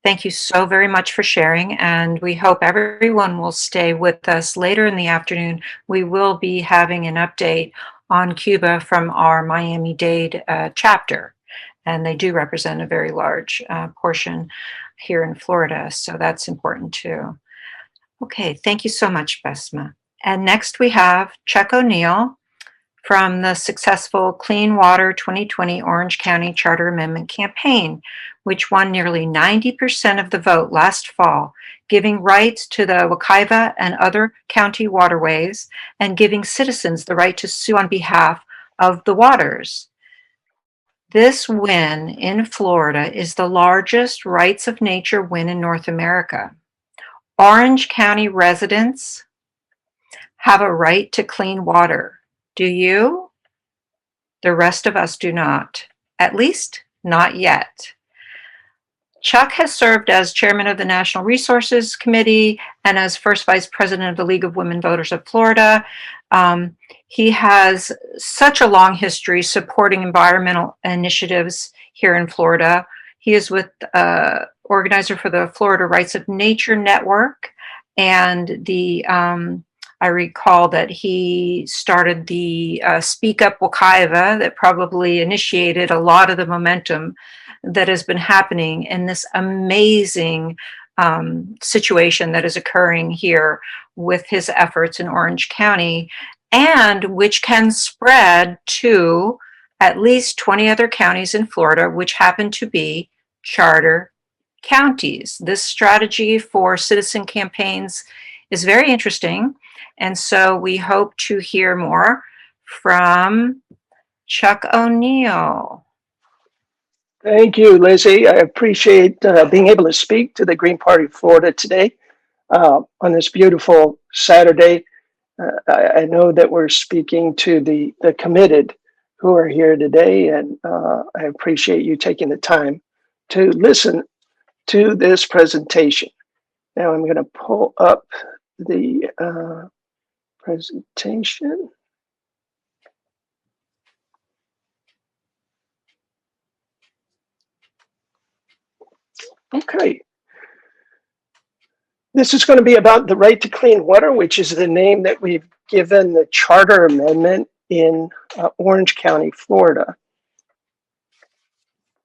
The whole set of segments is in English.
Thank you so very much for sharing, and we hope everyone will stay with us later in the afternoon. We will be having an update on Cuba from our Miami-Dade chapter, and they do represent a very large portion here in Florida, so that's important too. Okay, thank you so much, Besma. And next we have Chuck O'Neill from the successful Clean Water 2020 Orange County Charter Amendment campaign, which won nearly 90% of the vote last fall, giving rights to the Wekiva and other county waterways and giving citizens the right to sue on behalf of the waters. This win in Florida is the largest rights of nature win in North America. Orange County residents have a right to clean water. Do you? The rest of us do not, at least not yet. Chuck has served as chairman of the National Resources Committee and as first vice president of the League of Women Voters of Florida. He has such a long history supporting environmental initiatives here in Florida. He is with organizer for the Florida Rights of Nature Network, and I recall that he started the Speak Up Wekiva that probably initiated a lot of the momentum that has been happening in this amazing situation that is occurring here with his efforts in Orange County, and which can spread to at least 20 other counties in Florida, which happen to be charter counties. This strategy for citizen campaigns is very interesting. And so we hope to hear more from Chuck O'Neill. Thank you, Lizzie. I appreciate being able to speak to the Green Party of Florida today on this beautiful Saturday. I know that we're speaking to the committed who are here today, and I appreciate you taking the time to listen to this presentation. Now I'm going to pull up the presentation. Okay. This is going to be about the right to clean water, which is the name that we've given the Charter Amendment in Orange County, Florida.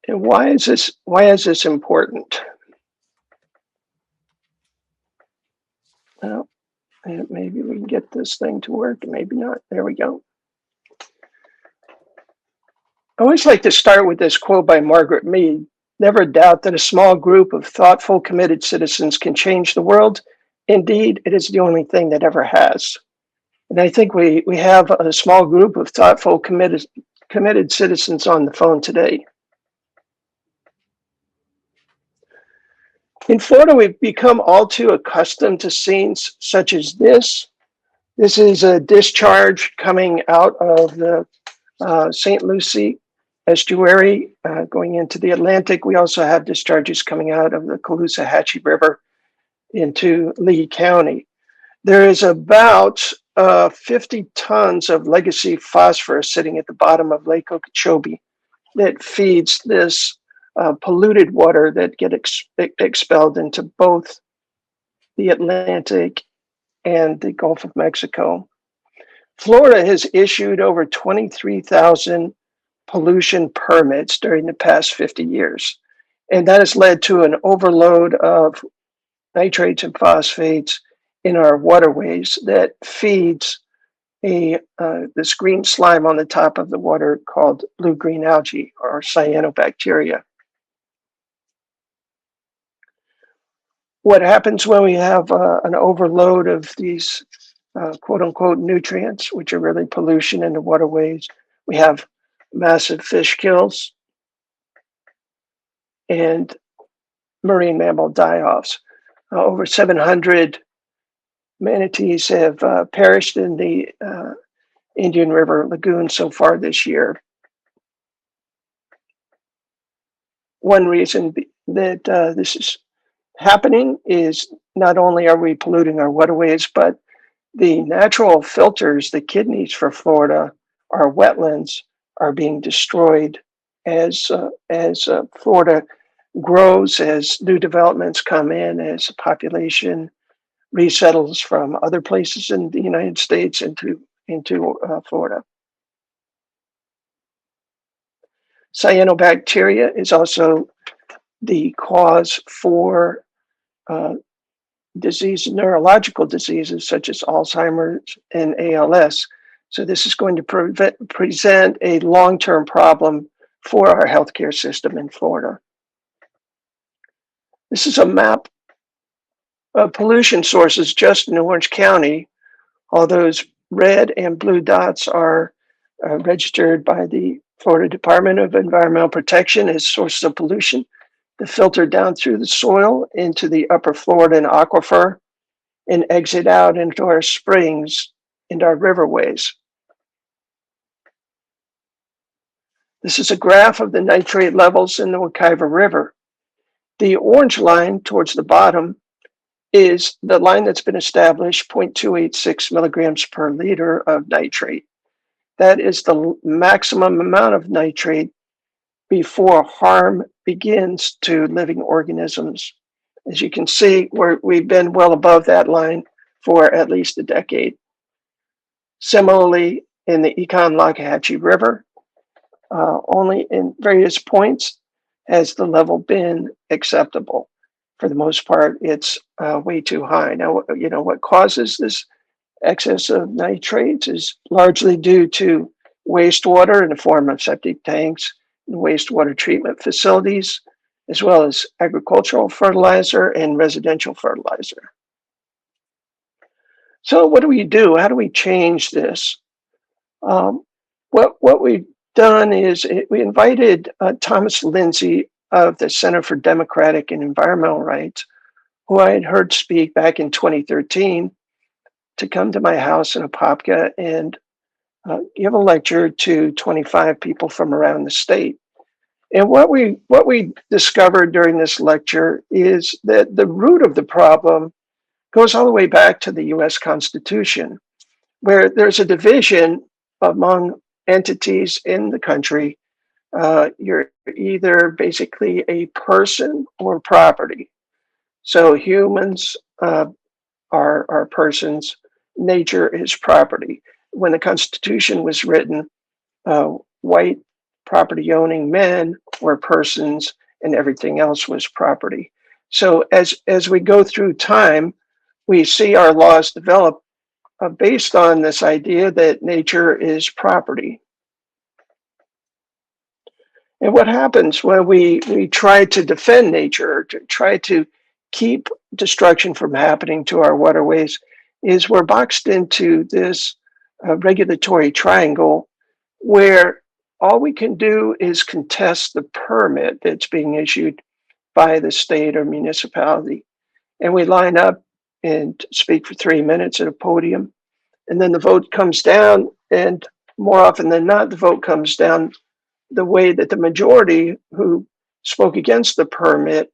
And why is this important? Well, maybe we can get this thing to work, maybe not. There we go. I always like to start with this quote by Margaret Mead. Never doubt that a small group of thoughtful, committed citizens can change the world. Indeed, it is the only thing that ever has. And I think we have a small group of thoughtful, committed citizens on the phone today. In Florida, we've become all too accustomed to scenes such as this. This is a discharge coming out of the St. Lucie estuary going into the Atlantic. We also have discharges coming out of the Caloosahatchee River into Lee County. There is about 50 tons of legacy phosphorus sitting at the bottom of Lake Okeechobee that feeds this polluted water that get expelled into both the Atlantic and the Gulf of Mexico. Florida has issued over 23,000 pollution permits during the past 50 years. And that has led to an overload of nitrates and phosphates in our waterways that feeds this green slime on the top of the water called blue-green algae or cyanobacteria. What happens when we have an overload of these quote-unquote nutrients, which are really pollution in the waterways? We have massive fish kills and marine mammal die-offs. Over 700 manatees have perished in the Indian River Lagoon so far this year. One reason that this is happening is not only are we polluting our waterways, but the natural filters, the kidneys for Florida, our wetlands, are being destroyed as Florida grows as new developments come in, as the population resettles from other places in the United States into Florida. Cyanobacteria is also the cause for uh, neurological diseases such as Alzheimer's and ALS. So this is going to present a long-term problem for our healthcare system in Florida. This is a map of pollution sources just in Orange County. All those red and blue dots are registered by the Florida Department of Environmental Protection as sources of pollution that filter down through the soil into the upper Floridan aquifer and exit out into our springs and our riverways. This is a graph of the nitrate levels in the Wekiva River. The orange line towards the bottom is the line that's been established, 0.286 milligrams per liter of nitrate. That is the maximum amount of nitrate before harm begins to living organisms. As you can see, we've been well above that line for at least a decade. Similarly, in the Econ-Lockhatchee River, only in various points has the level been acceptable. For the most part, it's way too high. Now, you know, what causes this excess of nitrates is largely due to wastewater in the form of septic tanks and wastewater treatment facilities, as well as agricultural fertilizer and residential fertilizer. So what do we do? How do we change this? What we've done is we invited Thomas Lindsay of the Center for Democratic and Environmental Rights, who I had heard speak back in 2013, to come to my house in Apopka and give a lecture to 25 people from around the state. And what we discovered during this lecture is that the root of the problem goes all the way back to the U.S. Constitution, where there's a division among entities in the country. You're either basically a person or property. So humans are persons, nature is property. When the Constitution was written, white property owning men were persons and everything else was property. So as we go through time, we see our laws develop based on this idea that nature is property. And what happens when we try to defend nature, to try to keep destruction from happening to our waterways, is we're boxed into this regulatory triangle where all we can do is contest the permit that's being issued by the state or municipality. And we line up and speak for 3 minutes at a podium. And then the vote comes down, and more often than not, the vote comes down the way that the majority who spoke against the permit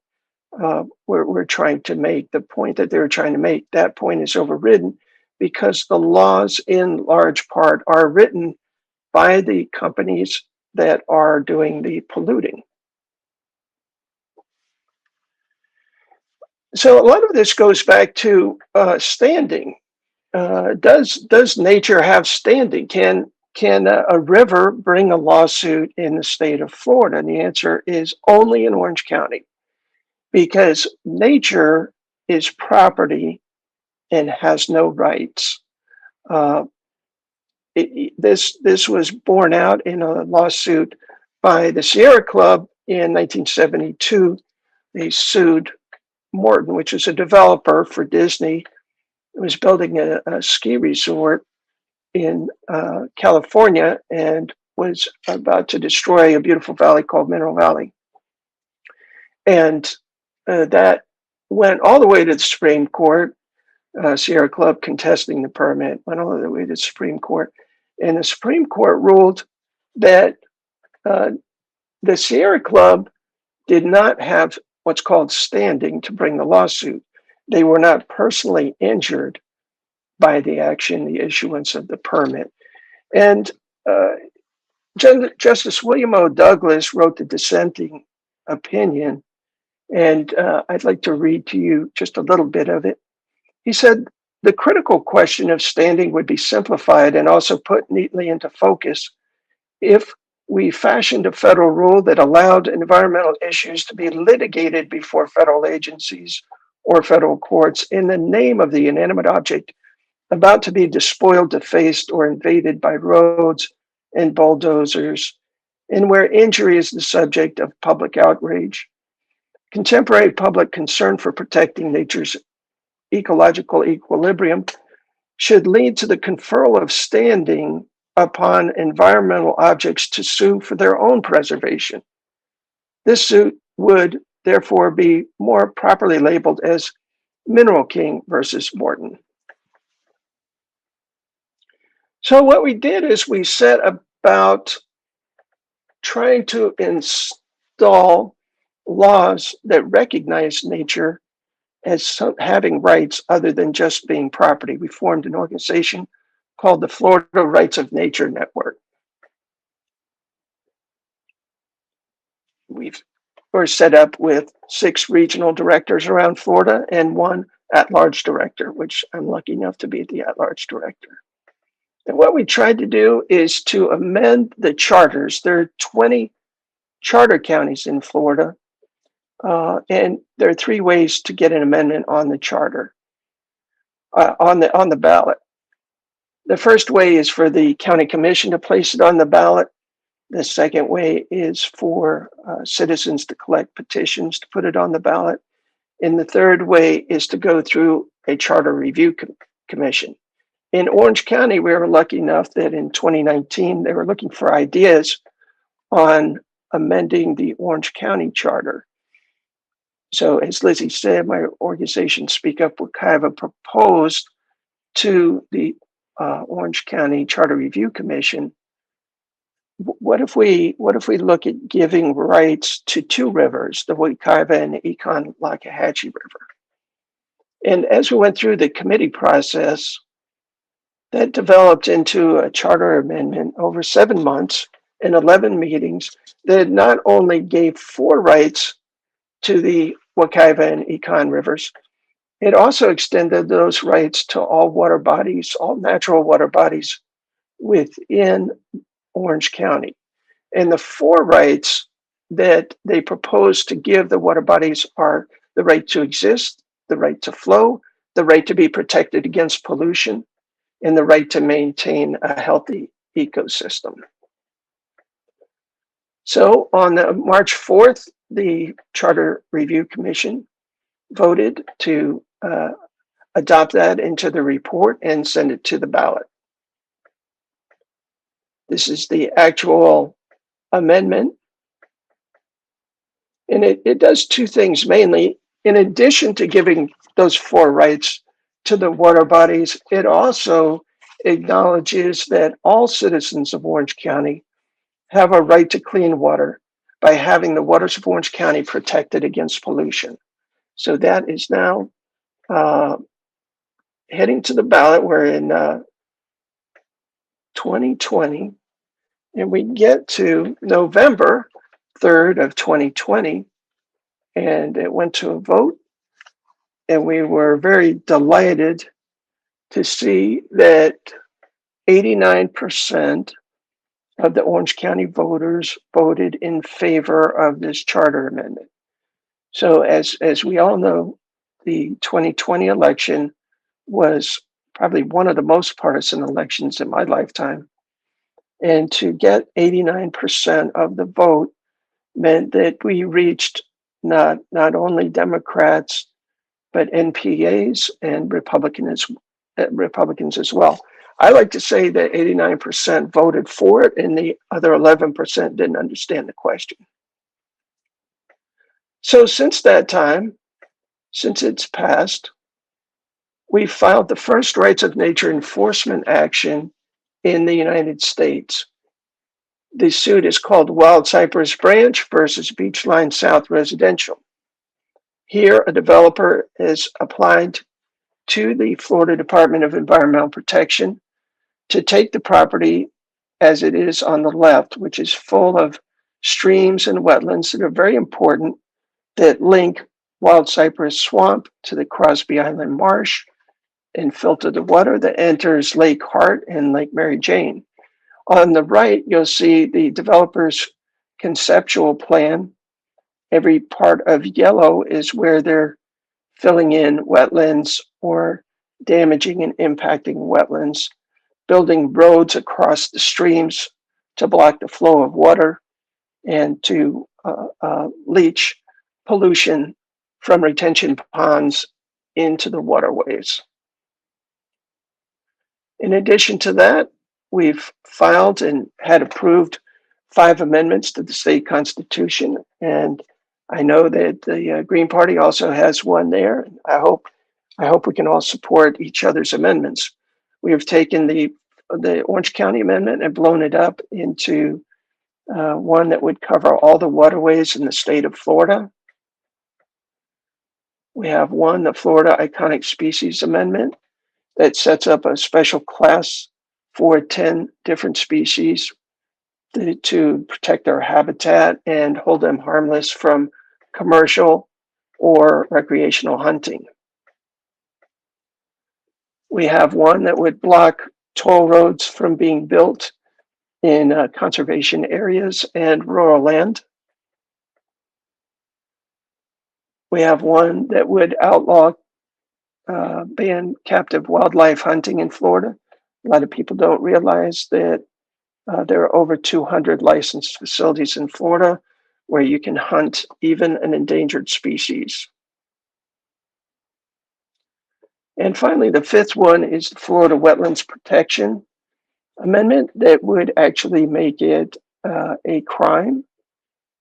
were trying to make, the point that they were trying to make. That point is overridden because the laws in large part are written by the companies that are doing the polluting. So a lot of this goes back to standing. Does nature have standing? Can a river bring a lawsuit in the state of Florida? And the answer is only in Orange County, because nature is property and has no rights. This was borne out in a lawsuit by the Sierra Club in 1972. They sued Morton, which is a developer for Disney. It was building a ski resort in California and was about to destroy a beautiful valley called Mineral Valley. And that went all the way to the Supreme Court. Sierra Club contesting the permit went all the way to the Supreme Court. And the Supreme Court ruled that the Sierra Club did not have what's called standing to bring the lawsuit. They were not personally injured by the action, the issuance of the permit. And Justice William O. Douglas wrote the dissenting opinion And I'd like to read to you just a little bit of it. He said, the critical question of standing would be simplified and also put neatly into focus if we fashioned a federal rule that allowed environmental issues to be litigated before federal agencies or federal courts in the name of the inanimate object about to be despoiled, defaced, or invaded by roads and bulldozers, and where injury is the subject of public outrage. Contemporary public concern for protecting nature's ecological equilibrium should lead to the conferral of standing upon environmental objects to sue for their own preservation. This suit would therefore be more properly labeled as Mineral King versus Morton. So what we did is we set about trying to install laws that recognize nature as having rights other than just being property. We formed an organization called the Florida Rights of Nature Network. We're set up with 6 regional directors around Florida and 1 at-large director, which I'm lucky enough to be the at-large director. And what we tried to do is to amend the charters. There are 20 charter counties in Florida, and there are 3 ways to get an amendment on the charter, on the ballot. The first way is for the county commission to place it on the ballot. The second way is for citizens to collect petitions to put it on the ballot. And the third way is to go through a charter review commission. In Orange County, we were lucky enough that in 2019, they were looking for ideas on amending the Orange County charter. So as Lizzie said, my organization Speak Up Wekiva proposed to the Orange County Charter Review Commission, what if we look at giving rights to 2 rivers, the Wekiva and the Econ-Lockahatchee River? And as we went through the committee process, that developed into a charter amendment over 7 months and 11 meetings that not only gave 4 rights to the Wekiva and Econ rivers, it also extended those rights to all water bodies, all natural water bodies within Orange County. And the 4 rights that they propose to give the water bodies are the right to exist, the right to flow, the right to be protected against pollution, and the right to maintain a healthy ecosystem. So on March 4th, the Charter Review Commission voted to adopt that into the report and send it to the ballot. This is the actual amendment. And it does 2 things mainly. In addition to giving those 4 rights to the water bodies, it also acknowledges that all citizens of Orange County have a right to clean water by having the waters of Orange County protected against pollution. So that is now heading to the ballot. We're in 2020, and we get to November 3rd of 2020, and it went to a vote, and we were very delighted to see that 89% of the Orange County voters voted in favor of this charter amendment. So as we all know, the 2020 election was probably one of the most partisan elections in my lifetime. And to get 89% of the vote meant that we reached not only Democrats, but NPAs and Republicans as well. I like to say that 89% voted for it and the other 11% didn't understand the question. So since that time, since it's passed, we filed the first rights of nature enforcement action in the United States. The suit is called Wild Cypress Branch versus Beachline South Residential. Here, a developer has applied to the Florida Department of Environmental Protection to take the property as it is on the left, which is full of streams and wetlands that are very important that link Wild Cypress Swamp to the Crosby Island Marsh and filter the water that enters Lake Hart and Lake Mary Jane. On the right, you'll see the developer's conceptual plan. Every part of yellow is where they're filling in wetlands or damaging and impacting wetlands, building roads across the streams to block the flow of water and to leach pollution from retention ponds into the waterways. In addition to that, we've filed and had approved 5 amendments to the state constitution. And I know that the Green Party also has one there. I hope we can all support each other's amendments. We have taken the Orange County amendment and blown it up into one that would cover all the waterways in the state of Florida. We have one, the Florida Iconic Species Amendment, that sets up a special class for 10 different species to protect their habitat and hold them harmless from commercial or recreational hunting. We have one that would block toll roads from being built in conservation areas and rural land. We have one that would outlaw ban captive wildlife hunting in Florida. A lot of people don't realize that there are over 200 licensed facilities in Florida where you can hunt even an endangered species. And finally, the 5th one is the Florida Wetlands Protection Amendment that would actually make it a crime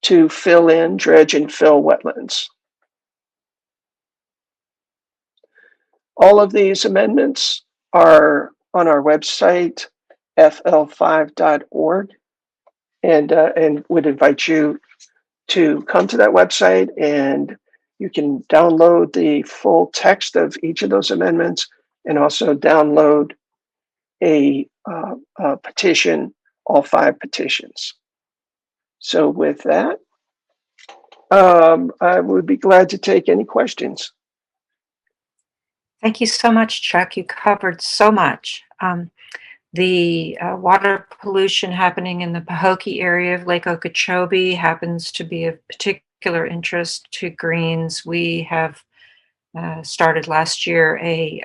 to fill in, dredge, and fill wetlands. All of these amendments are on our website, fl5.org, and would invite you to come to that website, and you can download the full text of each of those amendments and also download a petition, all 5 petitions. So with that, I would be glad to take any questions. Thank you so much, Chuck. You covered so much. The water pollution happening in the Pahokee area of Lake Okeechobee happens to be of particular interest to Greens. We have started last year a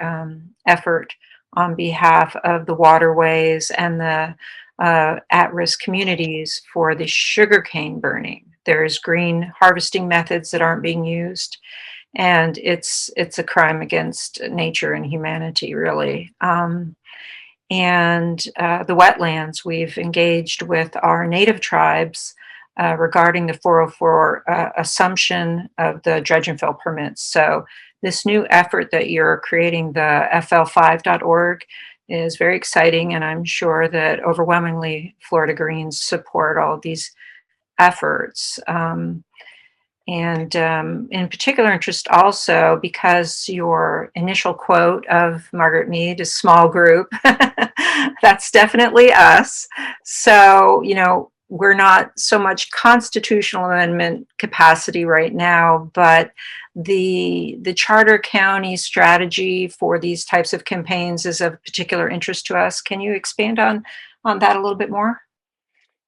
effort on behalf of the waterways and the at-risk communities for the sugarcane burning. There's green harvesting methods that aren't being used, and it's a crime against nature and humanity, really. And the wetlands, we've engaged with our native tribes regarding the 404 assumption of the dredge and fill permits. So this new effort that you're creating, the fl5.org, is very exciting, and I'm sure that overwhelmingly Florida Greens support all of these efforts. And in particular interest also because your initial quote of Margaret Mead is small group. That's definitely us. So, we're not so much constitutional amendment capacity right now, but the charter county strategy for these types of campaigns is of particular interest to us. Can you expand on that a little bit more?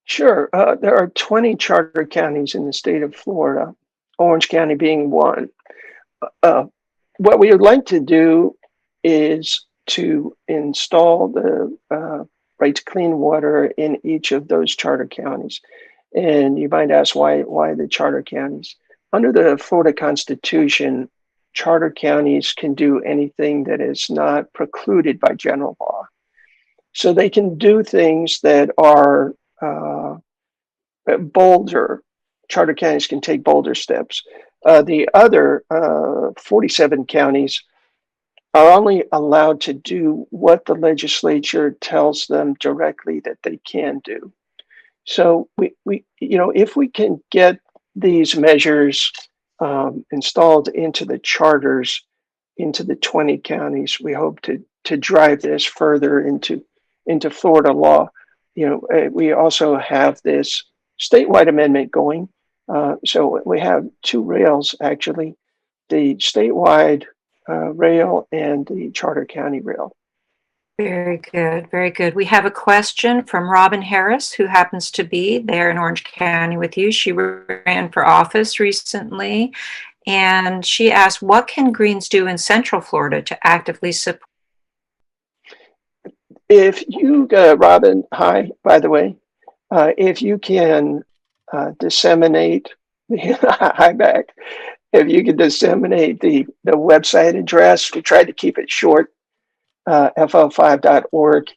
Sure. There are 20 charter counties in the state of Florida, Orange County being one. What we would like to do is to install the right to clean water in each of those charter counties. And you might ask why the charter counties? Under the Florida Constitution, charter counties can do anything that is not precluded by general law. So they can do things that are bolder. Charter counties can take bolder steps. The other 47 counties are only allowed to do what the legislature tells them directly that they can do. So if we can get these measures installed into the charters, into the 20 counties, we hope to drive this further into Florida law. We also have this statewide amendment going. So we have two rails actually, the statewide rail and the charter county rail. Very good, very good. We have a question from Robin Harris, who happens to be there in Orange County with you. She ran for office recently, and she asked, what can Greens do in Central Florida to actively support? If you, Robin, hi, by the way, if you can disseminate, hi back, if you can disseminate the website address, we tried to keep it short, fl5.org.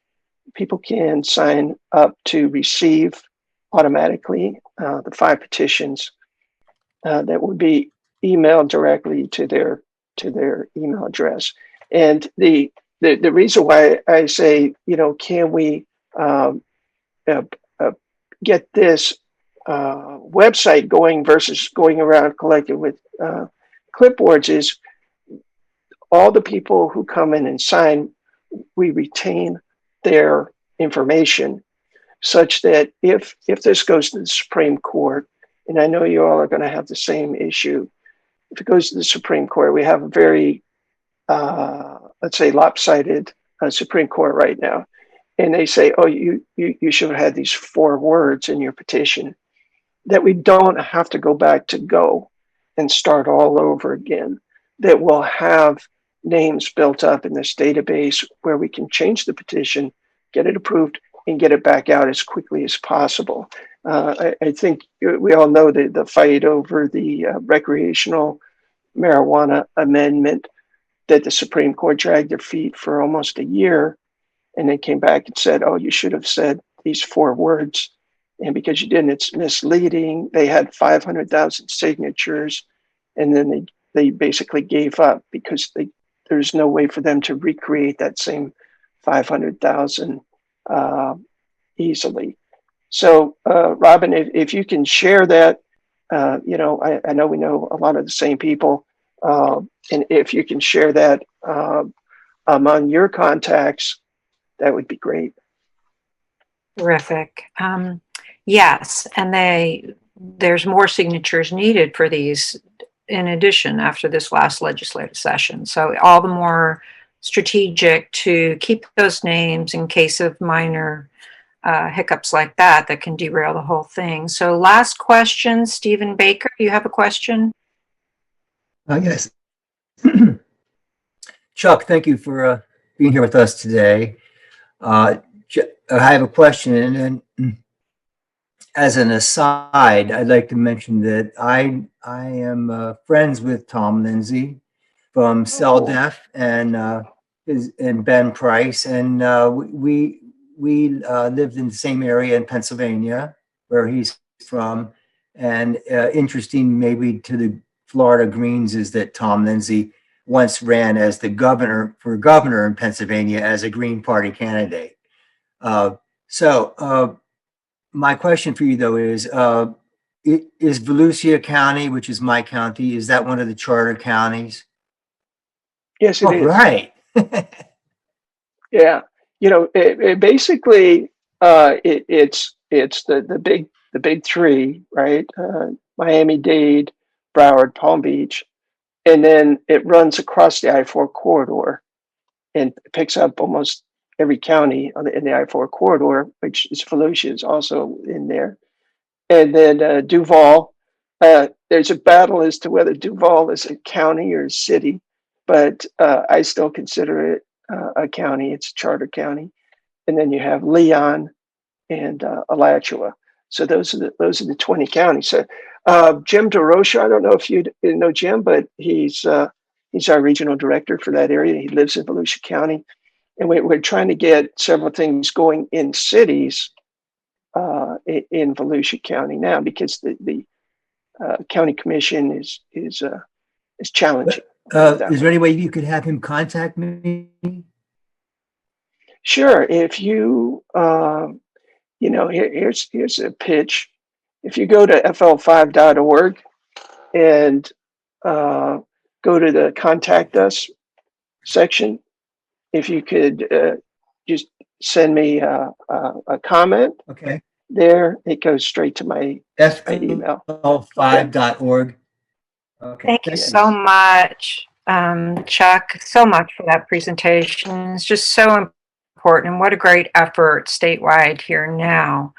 People can sign up to receive automatically the 5 petitions that would be emailed directly to their email address. And the reason why I say, can we uh, uh, get this website going versus going around collecting with clipboards is all the people who come in and sign, we retain their information such that if this goes to the Supreme Court, and I know you all are going to have the same issue, if it goes to the Supreme Court, we have a very, let's say, lopsided Supreme Court right now, and they say, oh, you should have had these 4 words in your petition, that we don't have to go back to go and start all over again, that we'll have names built up in this database where we can change the petition, get it approved, and get it back out as quickly as possible. I think we all know the fight over the recreational marijuana amendment, that the Supreme Court dragged their feet for almost a year and then came back and said, oh, you should have said these 4 words. And because you didn't, it's misleading. They had 500,000 signatures, and then they basically gave up because there's no way for them to recreate that same 500,000 easily. So, Robin, if you can share that, I know we know a lot of the same people, and if you can share that among your contacts, that would be great. Terrific. Yes, and there's more signatures needed for these in addition after this last legislative session. So all the more strategic to keep those names in case of minor hiccups like that can derail the whole thing. So last question, Stephen Baker, you have a question? Yes. Chuck, thank you for being here with us today. I have a question, and then as an aside, I'd like to mention that I am friends with Tom Lindsay from CellDef and Ben Price, and we lived in the same area in Pennsylvania where he's from. And interesting, maybe to the Florida Greens, is that Tom Lindsay once ran as the governor in Pennsylvania as a Green Party candidate. So my question for you, though, is Volusia County, which is my county, is that one of the charter counties? Yes, it is. Right. Yeah. It basically, it's the big 3, right? Miami-Dade, Broward, Palm Beach, and then it runs across the I-4 corridor and picks up almost every county in the I-4 corridor, which is Volusia is also in there. And then Duval, there's a battle as to whether Duval is a county or a city, but I still consider it a county. It's a charter county. And then you have Leon and Alachua. So those are the 20 counties. So Jim DeRocha, I don't know if you know Jim, but he's our regional director for that area. He lives in Volusia County, and we're trying to get several things going in cities in Volusia County now, because the county commission is challenging. Is there any way you could have him contact me? Sure. If you, here's a pitch. If you go to fl5.org and go to the contact us section, if you could just send me a comment, Okay. there, it goes straight to my email. FL5.org. Okay, Thank you thank so you. much, Chuck, so much for that presentation. It's just so important, and what a great effort statewide here now.